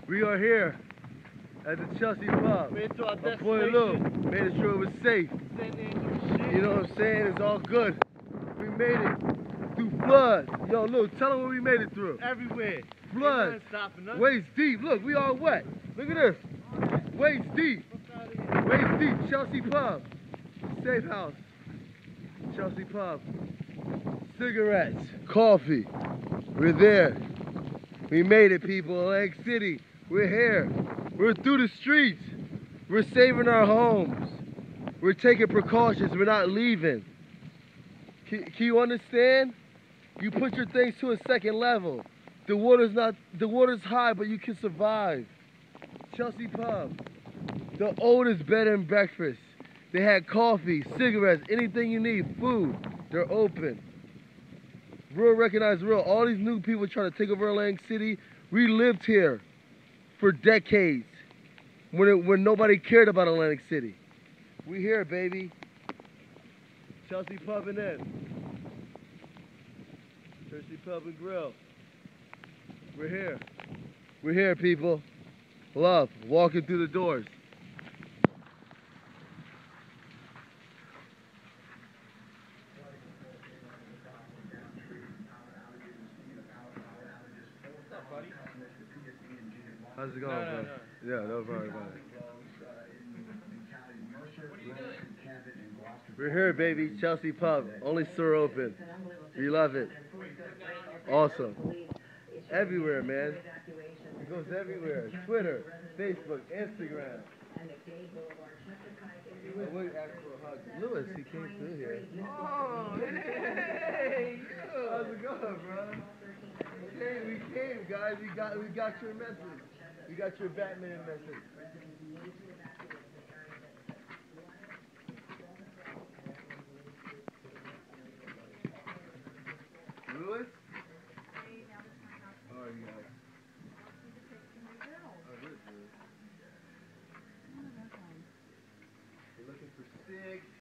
We are here at the Chelsea Pub. Made it to our My boy Lou made sure it was safe. You know what I'm saying? It's all good. We made it through floods. Yo, Lou, tell them what we made it through. Everywhere. Floods. Waist deep. Look, we all wet. Look at this. Waist deep. Waist deep. Chelsea Pub. Safe house. Chelsea Pub. Cigarettes. Coffee. We're there. We made it, people. Atlantic City. We're here. We're through the streets. We're saving our homes. We're taking precautions. We're not leaving. Can you understand? You put your things to a second level. The water's high, but you can survive. Chelsea Pub. The oldest bed and breakfast. They had coffee, cigarettes, anything you need, food. They're open. Real recognize real. All these new people trying to take over Atlantic City. We lived here for decades when nobody cared about Atlantic City. We here, baby. Chelsea Pub and Inn. Chelsea Pub and Grill. We're here. We're here, people. Love, walking through the doors. How's it going, bro? Yeah, no problem about it. We're here, baby. Chelsea Pub. Only store open. We love it. Awesome. Everywhere, man. It goes everywhere. Twitter, Facebook, Instagram. I would ask for a hug. Lewis, he came through here. Oh, hey! How's it going, bro? Okay, we came, guys. We got your message. We got your Batman message. Lewis? How are you guys? Oh, this is. We're looking for 6.